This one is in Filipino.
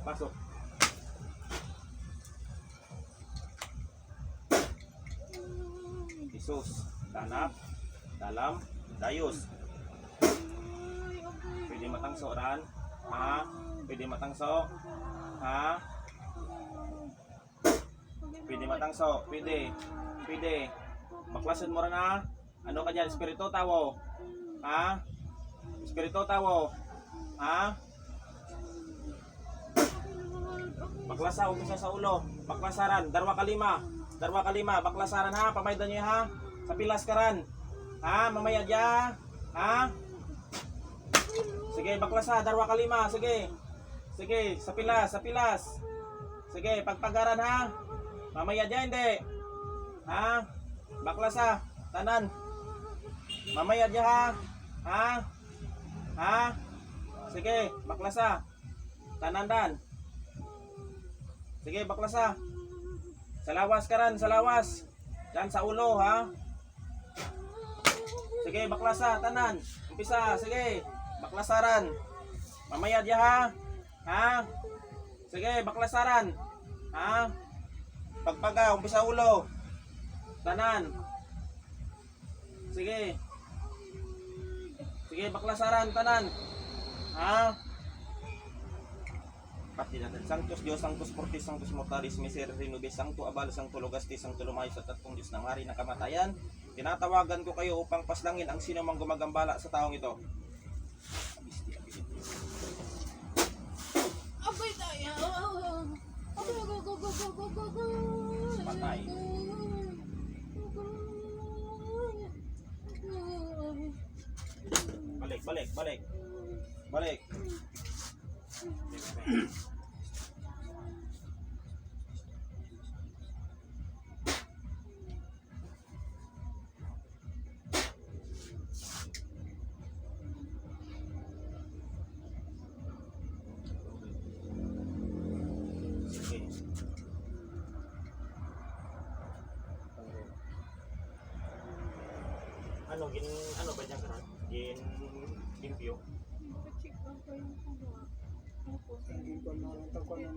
Pasok. Isus. Tanap. Dalam. Dayos. Pwede matangso ran. Ha? Pwede matangso. Ha? Pwede matangso. Pwede. Pwede. Baklasin mo rin ha. Ano ka dyan? Espiritu tawo. Ha? Espiritu tawo. Ha? Baklasa, umpisa sa ulo. Baklasaran. Darwa kalima. Darwa kalima. Baklasaran ha. Pamaydan nyo ha. Sa pilas karan. Ha? Mamaya dya. Ha? Sige, baklasa. Darwa kalima. Sige. Sige. Sa pilas. Sa pilas. Sige. Pagpagaran ha. Mamaya dya hindi. Ha? Baklasa. Tanan. Mamaya dya ha. Ha? Ha? Sige. Baklasa. Tanandan. Sige, baklasa. Sa lawas ka ran, sa lawas. Diyan sa ulo, ha? Sige, baklasa, tanan. Umpisa, sige. Baklasaran. Mamaya diya, ha? Ha? Sige, baklasaran. Ha? Pagpaga, umpisa ulo. Tanan. Sige. Sige, baklasaran, tanan. Ha? Pati natin. Sanctus Dios, Sanctus Fortis, Sanctus Mortalis, Miserere Nobis, Sancto Abal, Sancto Logastis, Sancto Lumayos at tatlong Diyos ng hari ng kamatayan. Tinatawagan ko kayo upang paslangin ang sino mang gumagambala sa taong ito. Abay tayo. Patay. Balik, balik, balik. Balik. Sige. Ano ba dyan karan? Limpyo. Check up ko yung ano. Hindi ko nakita ko na